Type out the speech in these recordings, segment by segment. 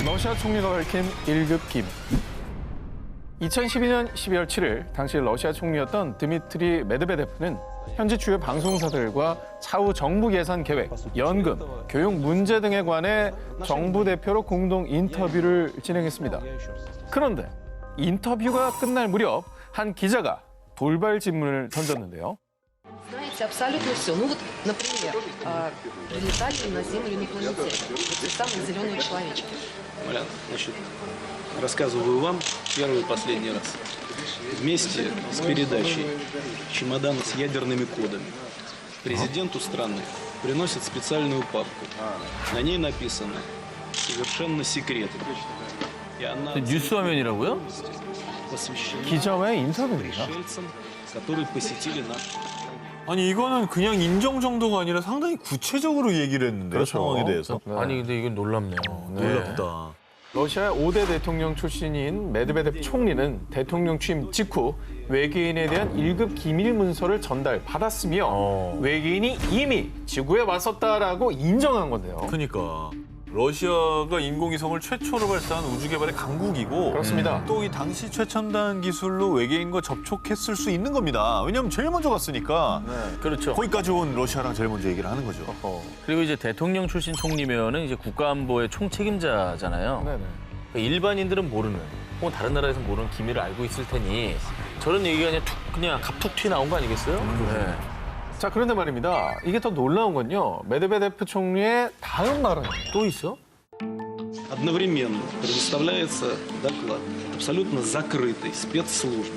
러시아 총리가 밝힌 1급 기밀. 2012년 12월 7일 당시 러시아 총리였던 드미트리 메드베데프는 현지 주요 방송사들과 차후 정부 개선 계획, 연금, 교육 문제 등에 관해 정부 대표로 공동 인터뷰를 진행했습니다. 그런데 인터뷰가 끝날 무렵 한 기자가 돌발 질문을 던졌는데요. Знаете абсолютно все. Ну вот, например, прилетали на Землю инопланетяне. Вот те самые зеленые человечки. Малян, значит, рассказываю вам первый и последний раз. Вместе с передачей чемодана с ядерными кодами президенту страны приносят специальную папку. На ней написано «Совершенно секретно». И она 뉴스 화면이라고요? посвящена 기자와의 인터뷰입니다. пришельцам, которые посетили наш. 아니 이거는 그냥 인정 정도가 아니라 상당히 구체적으로 얘기를 했는데 그렇죠. 상황에 대해서. 네. 아니 근데 이건 놀랍네요. 놀랍다. 러시아의 5대 대통령 출신인 메드베데프 총리는 대통령 취임 직후 외계인에 대한 1급 기밀 문서를 전달받았으며 외계인이 이미 지구에 왔었다라고 인정한 건데요. 그러니까 러시아가 인공위성을 최초로 발사한 우주개발의 강국이고 그렇습니다. 또 이 당시 최첨단 기술로 외계인과 접촉했을 수 있는 겁니다. 왜냐하면 제일 먼저 갔으니까 그렇죠. 거기까지 온 러시아랑 제일 먼저 얘기를 하는 거죠. 그리고 이제 대통령 출신 총리면은 이제 국가안보의 총책임자잖아요. 네네. 그러니까 일반인들은 모르는, 혹은 다른 나라에서 모르는 기밀을 알고 있을 테니 저런 얘기가 그냥 갑툭 튀 나온 거 아니겠어요? 네. 자, 그런데 말입니다. 이게 더 놀라운 건요. 메드베데프 총리의 다음 말은 또 있어? Одновременно предоставляется доклад абсолютно закрытой спецслужбы,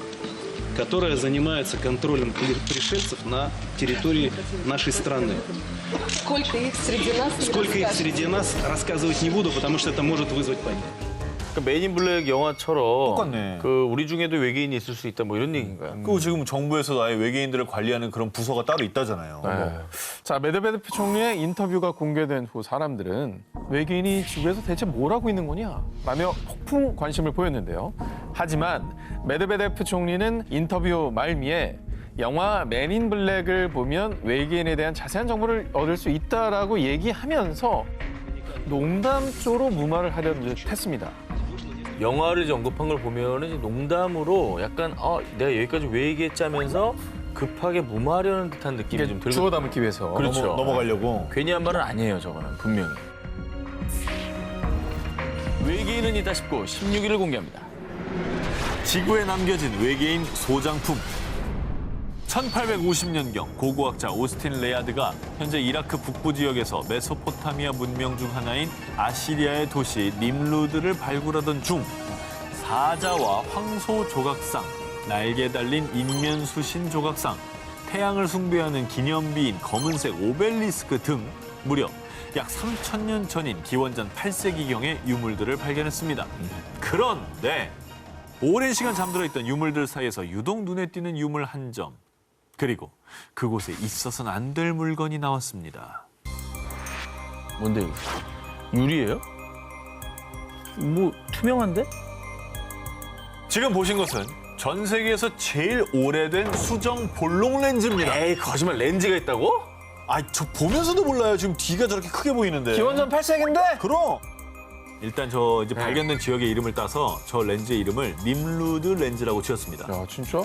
которая занимается контролем пришельцев на территории нашей страны. Сколько их среди нас? не Сколько их расскажешь. среди нас, рассказывать не буду, потому что это может вызвать панику. 그러니까 메인 블랙 영화처럼 똑같네. 그 우리 중에도 외계인이 있을 수 있다 뭐 이런 얘기인가요? 그리고 지금 정부에서 아예 외계인들을 관리하는 그런 부서가 따로 있다잖아요. 네. 자, 메드베데프 총리의 인터뷰가 공개된 후 사람들은 외계인이 지구에서 대체 뭘 하고 있는 거냐? 라며 폭풍 관심을 보였는데요. 하지만 메드베데프 총리는 인터뷰 말미에 영화 맨인 블랙을 보면 외계인에 대한 자세한 정보를 얻을 수 있다라고 얘기하면서 농담조로 무마를 하려는 듯 했습니다. 영화를 이제 언급한 걸 보면은 이제 농담으로 약간 내가 여기까지 왜 얘기했자면서 급하게 무마하려는 듯한 느낌이 좀 들고 주워 담기 위해서. 그렇죠. 넘어가려고. 괜히 한 말은 아니에요, 저거는 분명히. 외계인은 있다 싶고 16일을 공개합니다. 지구에 남겨진 외계인 소장품. 1850년경 고고학자 오스틴 레아드가 현재 이라크 북부 지역에서 메소포타미아 문명 중 하나인 아시리아의 도시 님루드를 발굴하던 중 사자와 황소 조각상, 날개 달린 인면수신 조각상, 태양을 숭배하는 기념비인 검은색 오벨리스크 등 무려 약 3,000년 전인 기원전 8세기경의 유물들을 발견했습니다. 그런데 오랜 시간 잠들어 있던 유물들 사이에서 유독 눈에 띄는 유물 한 점. 그리고 그곳에 있어서는 안 될 물건이 나왔습니다. 뭔데 이거? 유리예요? 뭐 투명한데? 지금 보신 것은 전 세계에서 제일 오래된 수정 볼록 렌즈입니다. 에이 거짓말, 렌즈가 있다고? 저 보면서도 몰라요. 지금 뒤가 저렇게 크게 보이는데. 기원전 8세기인데? 그럼. 일단 저 이제 발견된 지역의 이름을 따서 저 렌즈의 이름을 님루드 렌즈라고 지었습니다. 야, 진짜?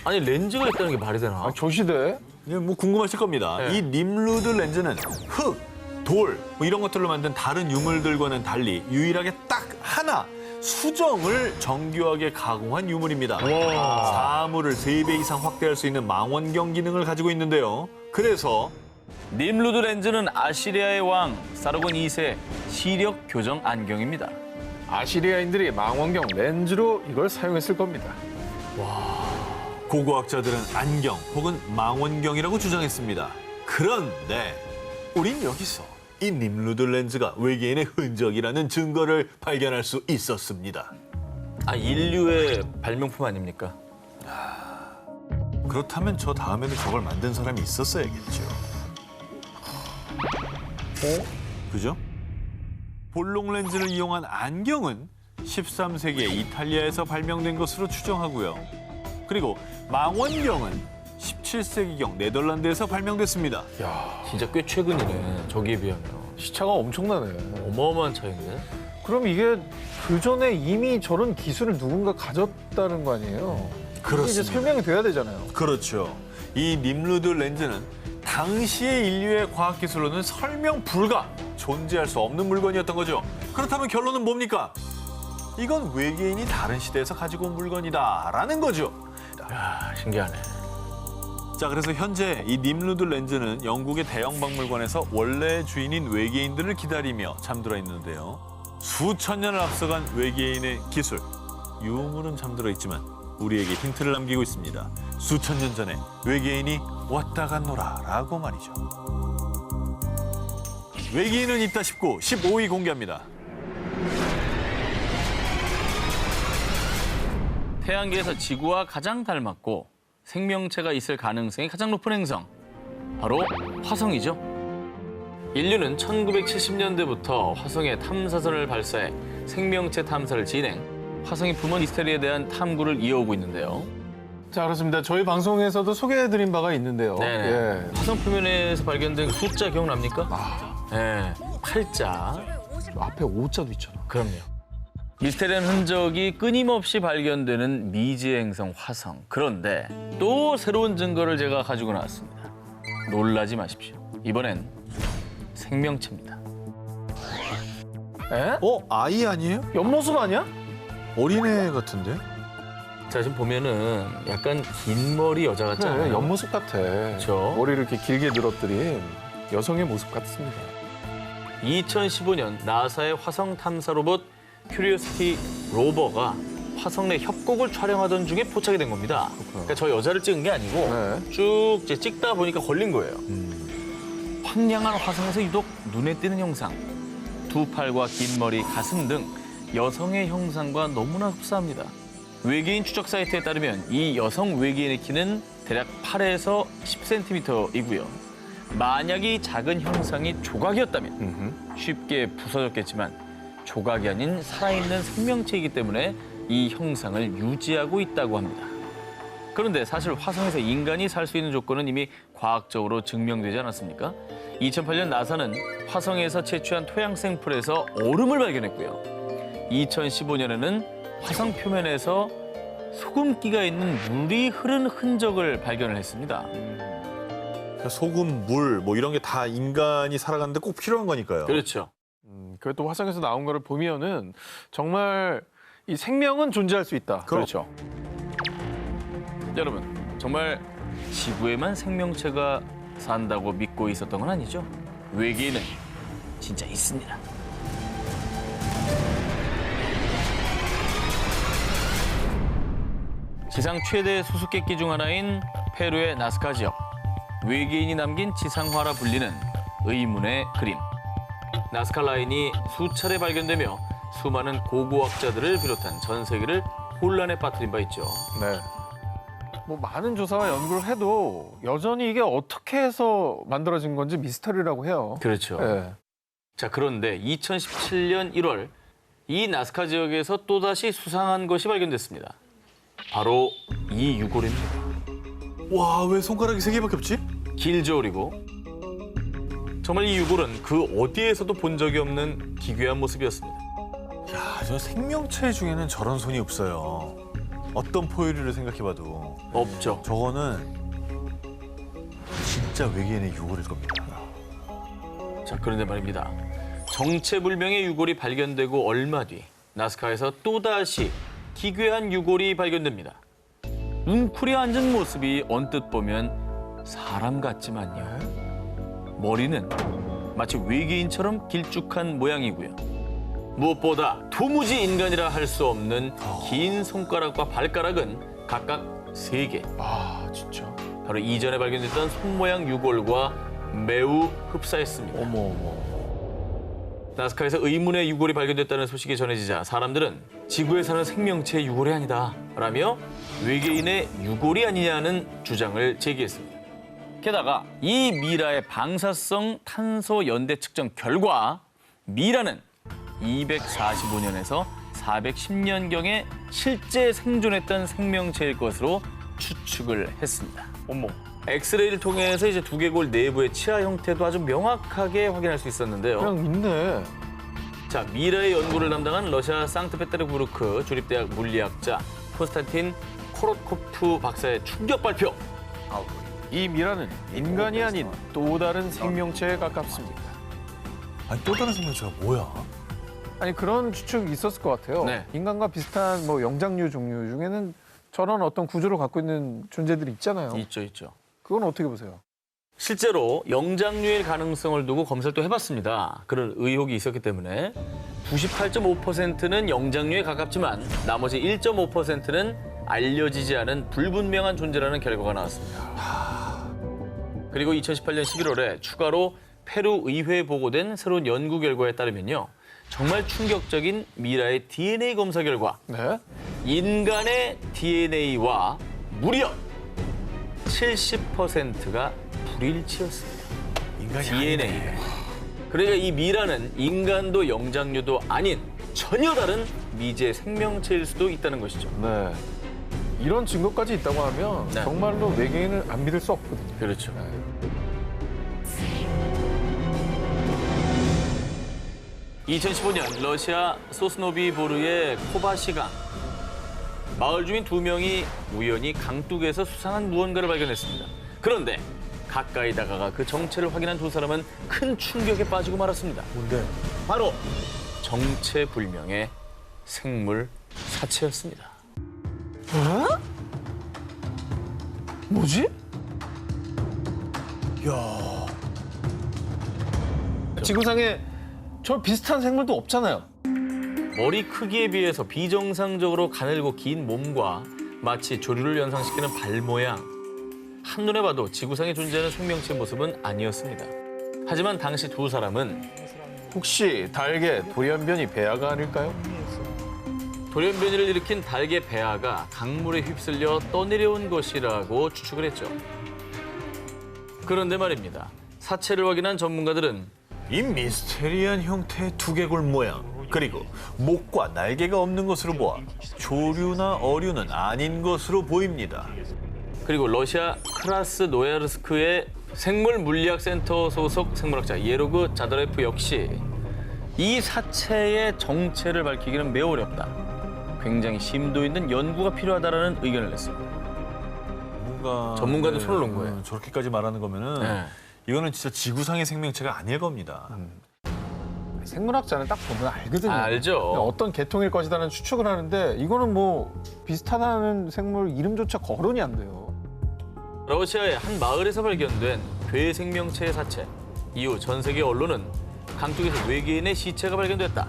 아니 렌즈가 있다는 게 말이 되나? 아, 저 시대에? 뭐 궁금하실 겁니다. 네. 이 님루드 렌즈는 흙, 돌, 뭐 이런 것들로 만든 다른 유물들과는 달리 유일하게 딱 하나 수정을 정교하게 가공한 유물입니다. 사물을 3배 이상 확대할 수 있는 망원경 기능을 가지고 있는데요. 그래서 님루드 렌즈는 아시리아의 왕 사르곤 2세 시력 교정 안경입니다. 아시리아인들이 망원경 렌즈로 이걸 사용했을 겁니다. 고고학자들은 안경 혹은 망원경이라고 주장했습니다. 그런데 우린 여기서 이 님루드 렌즈가 외계인의 흔적이라는 증거를 발견할 수 있었습니다. 인류의 발명품 아닙니까? 그렇다면 저 다음에는 저걸 만든 사람이 있었어야겠죠. 그죠? 볼록 렌즈를 이용한 안경은 13세기에 이탈리아에서 발명된 것으로 추정하고요. 그리고 망원경은 17세기경 네덜란드에서 발명됐습니다. 야, 진짜 꽤 최근이네, 저기에 비하면. 시차가 엄청나네. 어마어마한 차이인데? 그럼 이게 그 전에 이미 저런 기술을 누군가 가졌다는 거 아니에요? 이게 이제 설명이 돼야 되잖아요. 그렇죠. 이 ним루드 렌즈는 당시의 인류의 과학기술로는 설명 불가, 존재할 수 없는 물건이었던 거죠. 그렇다면 결론은 뭡니까? 이건 외계인이 다른 시대에서 가지고 온 물건이다라는 거죠. 야, 신기하네. 자, 그래서 현재 이 ним루드 렌즈는 영국의 대형 박물관에서 원래 주인인 외계인들을 기다리며 잠들어 있는데요. 수천 년을 앞서간 외계인의 기술, 유물은 잠들어 있지만 우리에게 힌트를 남기고 있습니다. 수천 년 전에 외계인이 왔다 갔노라라고 말이죠. 외계인은 있다 싶고 15위 공개합니다. 태양계에서 지구와 가장 닮았고 생명체가 있을 가능성이 가장 높은 행성, 바로 화성이죠. 인류는 1970년대부터 화성에 탐사선을 발사해 생명체 탐사를 진행, 화성의 품은 미스테리에 대한 탐구를 이어오고 있는데요. 자, 그렇습니다. 저희 방송에서도 소개해드린 바가 있는데요. 네. 예. 화성 표면에서 발견된 숫자 기억납니까? 네, 8자. 앞에 5자도 있잖아. 그럼요. 미스테리한 흔적이 끊임없이 발견되는 미지의 행성 화성. 그런데 또 새로운 증거를 제가 가지고 나왔습니다. 놀라지 마십시오. 이번엔 생명체입니다. 에? 아이 아니에요? 옆모습 아니야? 어린애 같은데? 자, 지금 보면은 약간 긴 머리 여자 같지 그래, 않아요? 옆모습 같아. 그렇죠. 머리를 이렇게 길게 늘어뜨린 여성의 모습 같습니다. 2015년 나사의 화성 탐사 로봇 큐리오시티 로버가 화성 내 협곡을 촬영하던 중에 포착이 된 겁니다. 그러니까 저 여자를 찍은 게 아니고 네. 쭉 이제 찍다 보니까 걸린 거예요. 황량한 화성에서 유독 눈에 띄는 형상. 두 팔과 긴 머리, 가슴 등 여성의 형상과 너무나 흡사합니다. 외계인 추적 사이트에 따르면 이 여성 외계인의 키는 대략 8에서 10cm이고요. 만약 이 작은 형상이 조각이었다면 쉽게 부서졌겠지만 조각이 아닌 살아있는 생명체이기 때문에 이 형상을 유지하고 있다고 합니다. 그런데 사실 화성에서 인간이 살 수 있는 조건은 이미 과학적으로 증명되지 않았습니까? 2008년 나사는 화성에서 채취한 토양 샘플에서 얼음을 발견했고요. 2015년에는 화성 표면에서 소금기가 있는 물이 흐른 흔적을 발견을 했습니다. 소금, 물, 뭐 이런 게 다 인간이 살아가는데 꼭 필요한 거니까요. 그렇죠. 그것도 화성에서 나온 거를 보면은 정말 이 생명은 존재할 수 있다. 그렇죠. 여러분, 정말 지구에만 생명체가 산다고 믿고 있었던 건 아니죠? 외계인은 진짜 있습니다. 지상 최대 수수께끼 중 하나인 페루의 나스카 지역. 외계인이 남긴 지상화라 불리는 의문의 그림. 나스카 라인이 수차례 발견되며 수많은 고고학자들을 비롯한 전 세계를 혼란에 빠뜨린 바 있죠. 네. 뭐 많은 조사와 연구를 해도 여전히 이게 어떻게 해서 만들어진 건지 미스터리라고 해요. 그렇죠. 예. 자, 그런데 2017년 1월 이 나스카 지역에서 또다시 수상한 것이 발견됐습니다. 바로 이 유골입니다. 와, 왜 손가락이 3개밖에 없지? 길죠, 그리고. 정말 이 유골은 그 어디에서도 본 적이 없는 기괴한 모습이었습니다. 야, 저 생명체 중에는 저런 손이 없어요. 어떤 포유류를 생각해봐도 없죠. 저거는 진짜 외계인의 유골일 겁니다. 자, 그런데 말입니다. 정체불명의 유골이 발견되고 얼마 뒤 나스카에서 또다시 기괴한 유골이 발견됩니다. 웅크려 앉은 모습이 언뜻 보면 사람 같지만요. 머리는 마치 외계인처럼 길쭉한 모양이고요. 무엇보다 도무지 인간이라 할 수 없는 긴 손가락과 발가락은 각각 3개. 아, 진짜. 바로 이전에 발견됐던 손 모양 유골과 매우 흡사했습니다. 어머, 어머. 나스카에서 의문의 유골이 발견됐다는 소식이 전해지자 사람들은 지구에 사는 생명체의 유골이 아니다 라며 외계인의 유골이 아니냐는 주장을 제기했습니다. 게다가 이 미라의 방사성 탄소 연대 측정 결과 미라는 245년에서 410년경에 실제 생존했던 생명체일 것으로 추측을 했습니다. 어머. 엑스레이를 통해서 이제 두개골 내부의 치아 형태도 아주 명확하게 확인할 수 있었는데요. 그냥 있네. 자, 미라의 연구를 담당한 러시아 상트페테르부르크 주립대학 물리학자 콘스탄틴 코로코프 박사의 충격 발표. 이 미라는 인간이 아닌 또 다른 생명체에 가깝습니다. 아니 또 다른 생명체가 뭐야? 아니 그런 추측이 있었을 것 같아요. 네. 인간과 비슷한 뭐 영장류 종류 중에는 저런 어떤 구조를 갖고 있는 존재들이 있잖아요. 있죠, 있죠. 그건 어떻게 보세요? 실제로 영장류일 가능성을 두고 검사를 또 해봤습니다. 그런 의혹이 있었기 때문에 98.5%는 영장류에 가깝지만 나머지 1.5%는 알려지지 않은 불분명한 존재라는 결과가 나왔습니다. 그리고 2018년 11월에 추가로 페루 의회에 보고된 새로운 연구 결과에 따르면요. 정말 충격적인 미라의 DNA 검사 결과 네. 인간의 DNA와 무려 70%가 불일치였습니다. 인간이 DNA가. 그러니까 이 미라는 인간도 영장류도 아닌 전혀 다른 미지의 생명체일 수도 있다는 것이죠. 네. 이런 증거까지 있다고 하면 네. 정말로 외계인을 안 믿을 수 없거든요. 그렇죠. 네. (2015년) 러시아 소스노비보르의 코바시강. 마을 주민 2명이 우연히 강둑에서 수상한 무언가를 발견했습니다. 그런데 가까이 다가가 그 정체를 확인한 두 사람은 큰 충격에 빠지고 말았습니다. 뭔데? 바로 정체불명의 생물 사체였습니다. 뭐지? 야, 지구상에 저 비슷한 생물도 없잖아요. 머리 크기에 비해서 비정상적으로 가늘고 긴 몸과 마치 조류를 연상시키는 발 모양. 한눈에 봐도 지구상에 존재하는 생명체의 모습은 아니었습니다. 하지만 당시 두 사람은 혹시 달개 돌연변이 배아가 아닐까요? 돌연변이를 일으킨 달개 배아가 강물에 휩쓸려 떠내려온 것이라고 추측을 했죠. 그런데 말입니다. 사체를 확인한 전문가들은 이 미스테리한 형태의 두개골 모양 그리고 목과 날개가 없는 것으로 보아 조류나 어류는 아닌 것으로 보입니다. 그리고 러시아 크라스노야르스크의 생물물리학센터 소속 생물학자 예로그 자더레프 역시 이 사체의 정체를 밝히기는 매우 어렵다. 굉장히 심도 있는 연구가 필요하다라는 의견을 냈습니다. 전문가들 손을 놓은 거예요. 저렇게까지 말하는 거면은 네. 이거는 진짜 지구상의 생명체가 아닐 겁니다. 생물학자는 딱 보면 알거든요. 알죠. 어떤 계통일 것이라는 추측을 하는데 이거는 뭐 비슷하다는 생물 이름조차 거론이 안 돼요. 러시아의 한 마을에서 발견된 괴 생명체의 사체. 이후 전 세계 언론은 강둑에서 외계인의 시체가 발견됐다.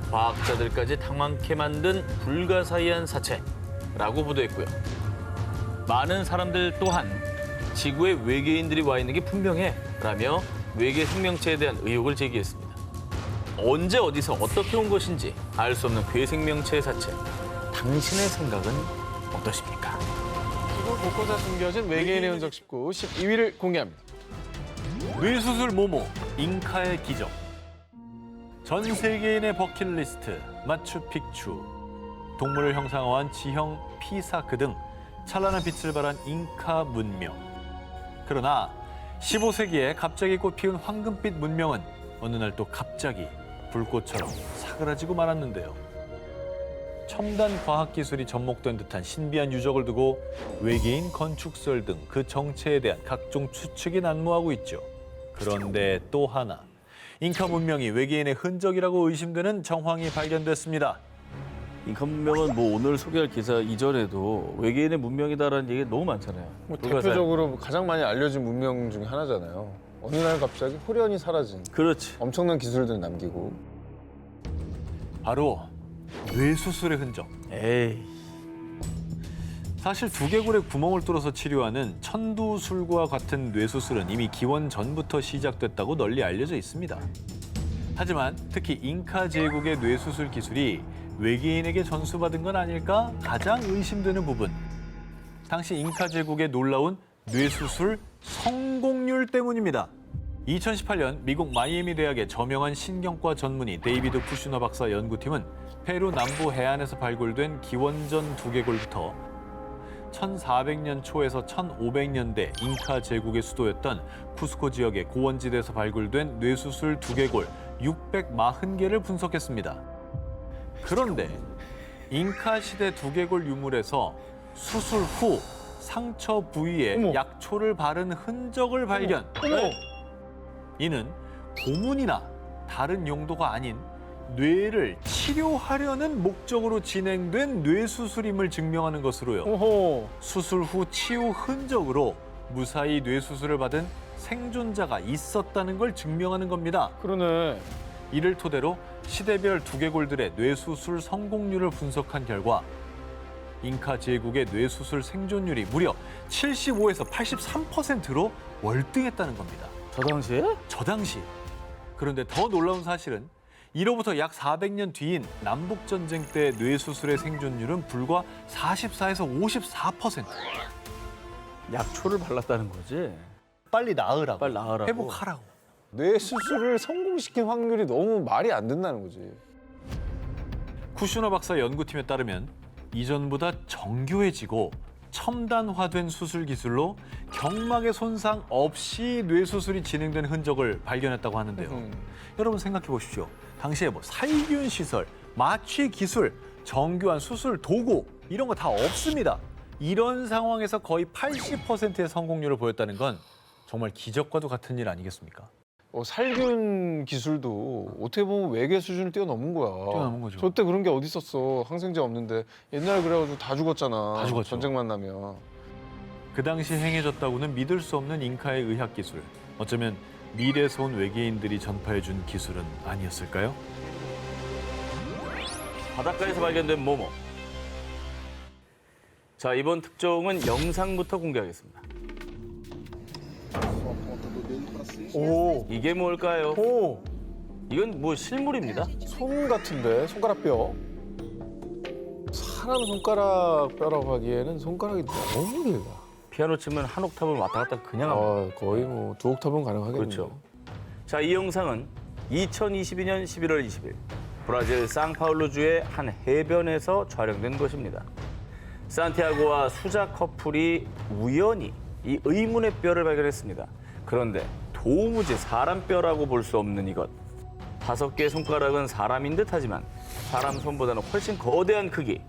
과학자들까지 당황케 만든 불가사의한 사체라고 보도했고요. 많은 사람들 또한 지구에 외계인들이 와 있는 게 분명해 라며 외계 생명체에 대한 의혹을 제기했습니다. 언제 어디서 어떻게 온 것인지 알 수 없는 괴 생명체의 사체. 당신의 생각은 어떠십니까? 지구 곳곳에 숨겨진 외계인의 흔적 19, 12위를 공개합니다. 뇌수술 모모, 잉카의 기적. 전 세계인의 버킷리스트, 마추픽추. 동물을 형상화한 지형 피사크 등 찬란한 빛을 발한 잉카 문명. 그러나 15세기에 갑자기 꽃피운 황금빛 문명은 어느 날 또 갑자기 불꽃처럼 사그라지고 말았는데요. 첨단 과학기술이 접목된 듯한 신비한 유적을 두고 외계인 건축설 등 그 정체에 대한 각종 추측이 난무하고 있죠. 그런데 또 하나, 잉카 문명이 외계인의 흔적이라고 의심되는 정황이 발견됐습니다. 잉카 문명은 뭐 오늘 소개할 기사 이전에도 외계인의 문명이다라는 얘기가 너무 많잖아요. 뭐 대표적으로 가장 많이 알려진 문명 중에 하나잖아요. 어느 날 갑자기 호련히 사라진 그렇지. 엄청난 기술들 남기고. 바로 뇌수술의 흔적. 에이. 사실 두개골에 구멍을 뚫어서 치료하는 천두술과 같은 뇌수술은 이미 기원 전부터 시작됐다고 널리 알려져 있습니다. 하지만 특히 잉카 제국의 뇌수술 기술이 외계인에게 전수받은 건 아닐까 가장 의심되는 부분. 당시 잉카 제국의 놀라운 뇌수술 성공률 때문입니다. 2018년 미국 마이애미 대학의 저명한 신경과 전문의 데이비드 쿠슈너 박사 연구팀은 페루 남부 해안에서 발굴된 기원전 두개골부터 1400년 초에서 1500년대 잉카 제국의 수도였던 쿠스코 지역의 고원지대에서 발굴된 뇌수술 두개골 640개를 분석했습니다. 그런데 잉카 시대 두개골 유물에서 수술 후 상처 부위에 어머. 약초를 바른 흔적을 발견. 이는 고문이나 다른 용도가 아닌 뇌를 치료하려는 목적으로 진행된 뇌수술임을 증명하는 것으로요. 오호. 수술 후 치유 흔적으로 무사히 뇌수술을 받은 생존자가 있었다는 걸 증명하는 겁니다. 그러네. 이를 토대로 시대별 두개골들의 뇌수술 성공률을 분석한 결과 잉카 제국의 뇌수술 생존율이 무려 75에서 83%로 월등했다는 겁니다. 저 당시에? 저 당시. 그런데 더 놀라운 사실은 이로부터 약 400년 뒤인 남북전쟁 때 뇌수술의 생존율은 불과 44에서 54%. 약초를 발랐다는 거지. 빨리 나으라고. 빨리 나으라고. 회복하라고. 뇌 수술을 성공시킨 확률이 너무 말이 안 된다는 거지. 쿠슈너 박사 연구팀에 따르면 이전보다 정교해지고 첨단화된 수술 기술로 경막의 손상 없이 뇌수술이 진행된 흔적을 발견했다고 하는데요. 여러분 생각해 보십시오. 당시에 뭐 살균 시설, 마취 기술, 정교한 수술 도구 이런 거 다 없습니다. 이런 상황에서 거의 80%의 성공률을 보였다는 건 정말 기적과도 같은 일 아니겠습니까? 살균 기술도 어떻게 보면 외계 수준을 뛰어넘은 거야. 뛰어넘은 거죠. 저때 그런 게 어디 있었어. 항생제 없는데. 옛날에 그래가지고 다 죽었잖아. 다 죽었죠. 전쟁만 나면. 그 당시 행해졌다고는 믿을 수 없는 잉카의 의학 기술. 어쩌면 미래에서 온 외계인들이 전파해준 기술은 아니었을까요? 바닷가에서 발견된 모모. 자, 이번 특종은 영상부터 공개하겠습니다. 오. 이게 뭘까요? 오. 이건 뭐 실물입니다. 손 같은데? 손가락 뼈? 사람 손가락 뼈라고 하기에는 손가락이 너무 길다. 피아노 치면 한 옥탑을 왔다 갔다 그냥 합니다. 거의 뭐 두 옥탑은 가능하겠네. 그렇죠. 자, 이 영상은 2022년 11월 20일 브라질 상파울루주의 한 해변에서 촬영된 것입니다. 산티아고와 수자 커플이 우연히 이 의문의 뼈를 발견했습니다. 그런데 도무지 사람 뼈라고 볼 수 없는 이것. 5개의 손가락은 사람인 듯하지만 사람 손보다는 훨씬 거대한 크기.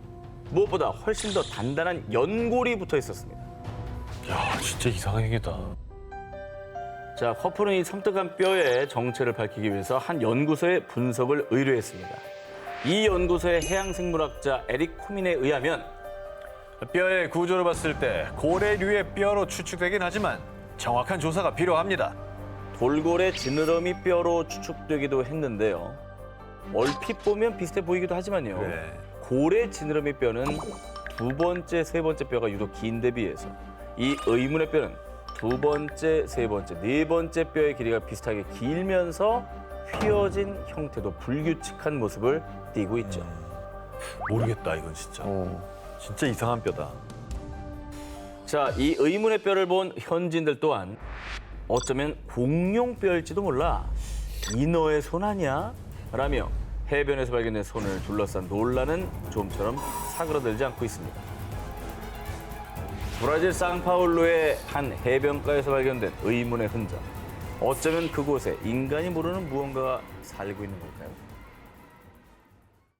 무엇보다 훨씬 더 단단한 연골이 붙어 있었습니다. 야, 진짜 이상한 행위다. 자, 커플은 이 섬뜩한 뼈의 정체를 밝히기 위해서 한 연구소에 분석을 의뢰했습니다. 이 연구소의 해양생물학자 에릭 코민에 의하면 뼈의 구조를 봤을 때 고래류의 뼈로 추측되긴 하지만 정확한 조사가 필요합니다. 돌고래 지느러미 뼈로 추측되기도 했는데요. 얼핏 보면 비슷해 보이기도 하지만요. 그래. 고래 지느러미 뼈는 두 번째, 세 번째 뼈가 유독 긴 데 비해서 이 의문의 뼈는 두 번째, 세 번째, 네 번째 뼈의 길이가 비슷하게 길면서 휘어진 형태도 불규칙한 모습을 띠고 있죠. 모르겠다, 이건 진짜. 진짜 이상한 뼈다. 자, 이 의문의 뼈를 본 현지인들 또한 어쩌면 공룡뼈일지도 몰라. 이 너의 손 아니야? 라며 해변에서 발견된 손을 둘러싼 논란은 좀처럼 사그라들지 않고 있습니다. 브라질 상파울루의 한 해변가에서 발견된 의문의 흔적. 어쩌면 그곳에 인간이 모르는 무언가가 살고 있는 걸까요?